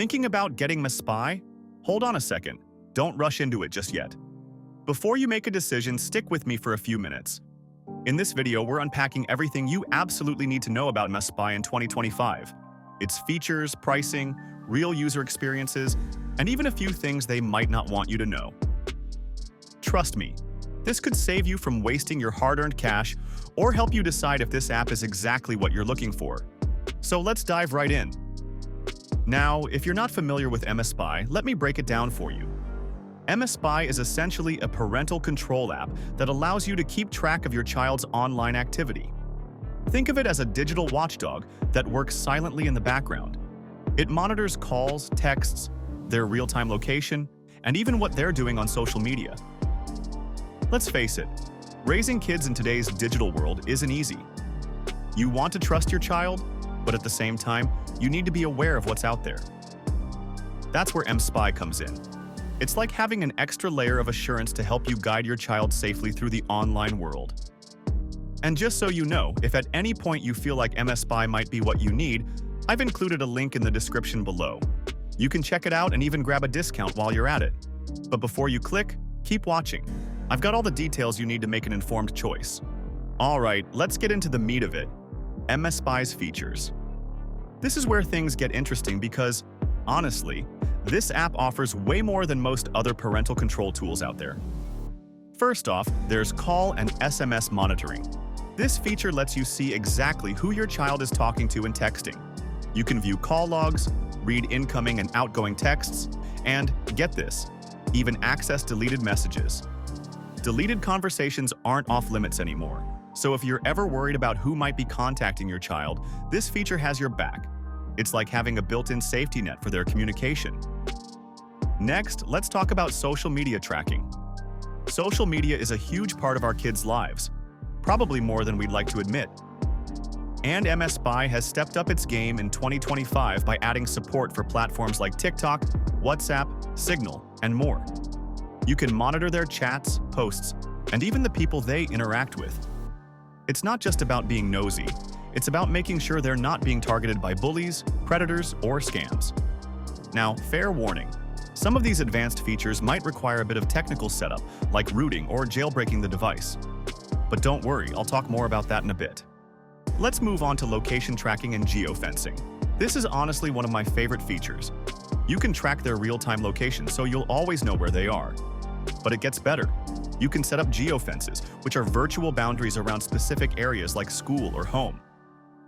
Thinking about getting a spy? Hold on a second. Don't rush into it just yet. Before you make a decision, stick with me for a few minutes. In this video, we're unpacking everything you absolutely need to know about MSPy in 2025. Its features, pricing, real user experiences, and even a few things they might not want you to know. Trust me, this could save you from wasting your hard-earned cash or help you decide if this app is exactly what you're looking for. So let's dive right in. Now, if you're not familiar with MSPy, let me break it down for you. MSPy is essentially a parental control app that allows you to keep track of your child's online activity. Think of it as a digital watchdog that works silently in the background. It monitors calls, texts, their real-time location, and even what they're doing on social media. Let's face it, raising kids in today's digital world isn't easy. You want to trust your child, but at the same time, you need to be aware of what's out there. That's where MSPy comes in. It's like having an extra layer of assurance to help you guide your child safely through the online world. And just so you know, if at any point you feel like MSPy might be what you need, I've included a link in the description below. You can check it out and even grab a discount while you're at it. But before you click, keep watching. I've got all the details you need to make an informed choice. Alright, let's get into the meat of it. MSPy's features. This is where things get interesting because, honestly, this app offers way more than most other parental control tools out there. First off, there's call and SMS monitoring. This feature lets you see exactly who your child is talking to and texting. You can view call logs, read incoming and outgoing texts, and, get this, even access deleted messages. Deleted conversations aren't off limits anymore, so if you're ever worried about who might be contacting your child, this feature has your back. It's like having a built-in safety net for their communication. Next, let's talk about social media tracking. Social media is a huge part of our kids' lives, probably more than we'd like to admit. And MSPy has stepped up its game in 2025 by adding support for platforms like TikTok, WhatsApp, Signal, and more. You can monitor their chats, posts, and even the people they interact with. It's not just about being nosy. It's about making sure they're not being targeted by bullies, predators, or scams. Now, fair warning, some of these advanced features might require a bit of technical setup, like rooting or jailbreaking the device. But don't worry, I'll talk more about that in a bit. Let's move on to location tracking and geofencing. This is honestly one of my favorite features. You can track their real-time location so you'll always know where they are. But it gets better. You can set up geofences, which are virtual boundaries around specific areas like school or home.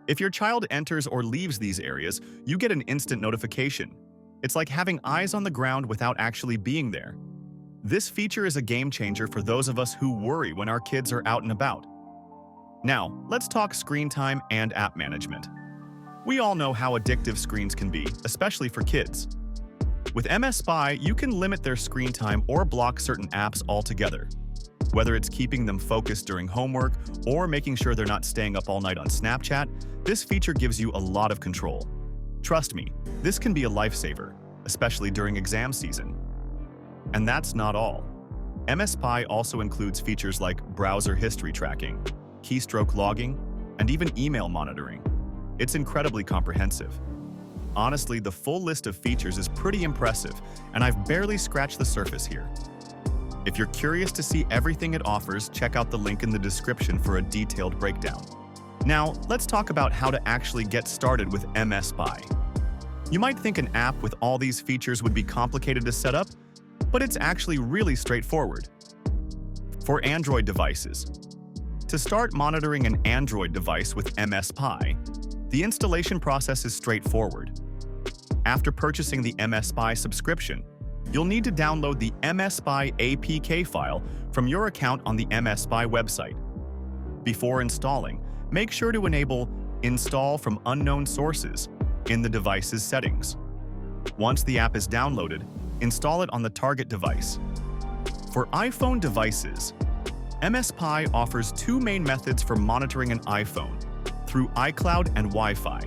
If your child enters or leaves these areas, you get an instant notification. It's like having eyes on the ground without actually being there. This feature is a game changer for those of us who worry when our kids are out and about. Now, let's talk screen time and app management. We all know how addictive screens can be, especially for kids. With MSPy, you can limit their screen time or block certain apps altogether. Whether it's keeping them focused during homework or making sure they're not staying up all night on Snapchat, this feature gives you a lot of control. Trust me, this can be a lifesaver, especially during exam season. And that's not all. MSPy also includes features like browser history tracking, keystroke logging, and even email monitoring. It's incredibly comprehensive. Honestly, the full list of features is pretty impressive, and I've barely scratched the surface here. If you're curious to see everything it offers, check out the link in the description for a detailed breakdown. Now, let's talk about how to actually get started with MSPy. You might think an app with all these features would be complicated to set up, but it's actually really straightforward. For Android devices. To start monitoring an Android device with MSPy, the installation process is straightforward. After purchasing the MSPy subscription, you'll need to download the MSPy APK file from your account on the MSPy website. Before installing, make sure to enable Install from Unknown Sources in the device's settings. Once the app is downloaded, install it on the target device. For iPhone devices, MSPy offers two main methods for monitoring an iPhone, through iCloud and Wi-Fi.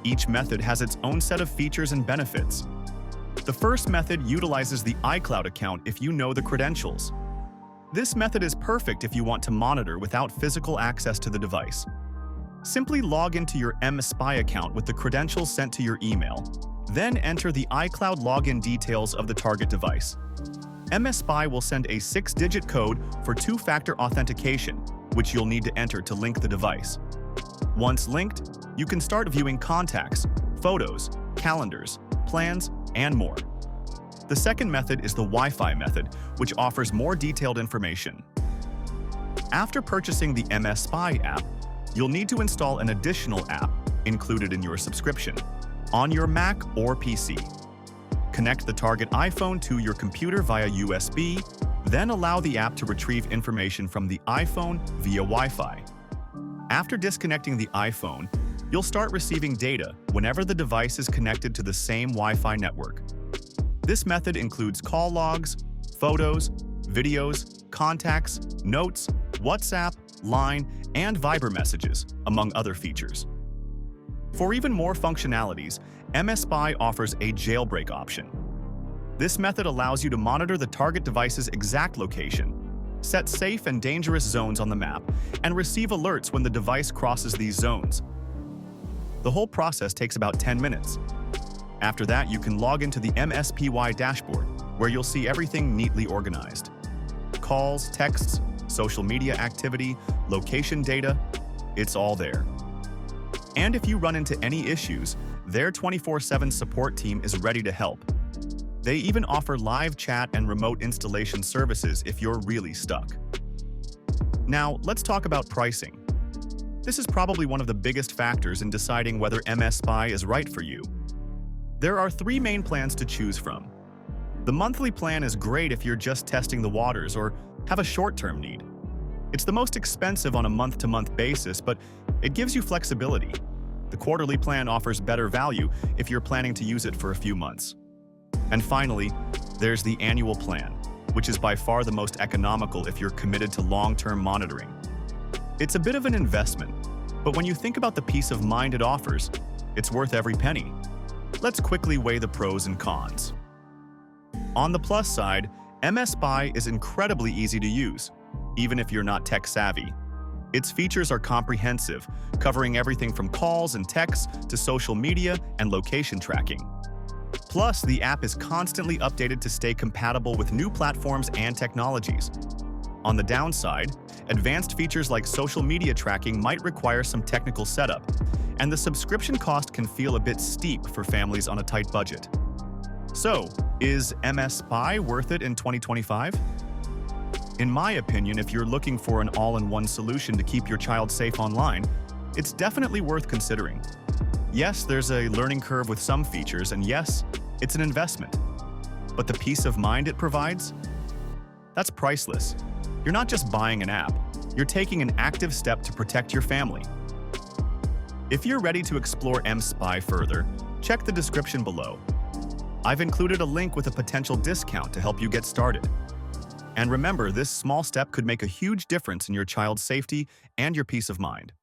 Each method has its own set of features and benefits. The first method utilizes the iCloud account if you know the credentials. This method is perfect if you want to monitor without physical access to the device. Simply log into your MSPy account with the credentials sent to your email. Then enter the iCloud login details of the target device. MS Spy will send a 6-digit code for two-factor authentication, which you'll need to enter to link the device. Once linked, you can start viewing contacts, photos, calendars, plans, and more. The second method is the Wi-Fi method, which offers more detailed information. After purchasing the MS Spy app, you'll need to install an additional app included in your subscription on your Mac or PC. Connect the target iPhone to your computer via USB, then allow the app to retrieve information from the iPhone via Wi-Fi. After disconnecting the iPhone, you'll start receiving data whenever the device is connected to the same Wi-Fi network. This method includes call logs, photos, videos, contacts, notes, WhatsApp, Line, and Viber messages, among other features. For even more functionalities, MS Spy offers a jailbreak option. This method allows you to monitor the target device's exact location, set safe and dangerous zones on the map, and receive alerts when the device crosses these zones. The whole process takes about 10 minutes. After that, you can log into the MSPY dashboard, where you'll see everything neatly organized. Calls, texts, social media activity, location data, it's all there. And if you run into any issues, their 24/7 support team is ready to help. They even offer live chat and remote installation services if you're really stuck. Now, let's talk about pricing. This is probably one of the biggest factors in deciding whether MS Spy is right for you. There are 3 main plans to choose from. The monthly plan is great if you're just testing the waters or have a short-term need. It's the most expensive on a month-to-month basis, but it gives you flexibility. The quarterly plan offers better value if you're planning to use it for a few months. And finally, there's the annual plan, which is by far the most economical if you're committed to long-term monitoring. It's a bit of an investment, but when you think about the peace of mind it offers, it's worth every penny. Let's quickly weigh the pros and cons. On the plus side, MS Spy is incredibly easy to use, even if you're not tech-savvy. Its features are comprehensive, covering everything from calls and texts to social media and location tracking. Plus, the app is constantly updated to stay compatible with new platforms and technologies. On the downside, advanced features like social media tracking might require some technical setup, and the subscription cost can feel a bit steep for families on a tight budget. So, is MS Spy worth it in 2025? In my opinion, if you're looking for an all-in-one solution to keep your child safe online, it's definitely worth considering. Yes, there's a learning curve with some features, and yes, it's an investment. But the peace of mind it provides? That's priceless. You're not just buying an app, you're taking an active step to protect your family. If you're ready to explore MS Spy further, check the description below. I've included a link with a potential discount to help you get started. And remember, this small step could make a huge difference in your child's safety and your peace of mind.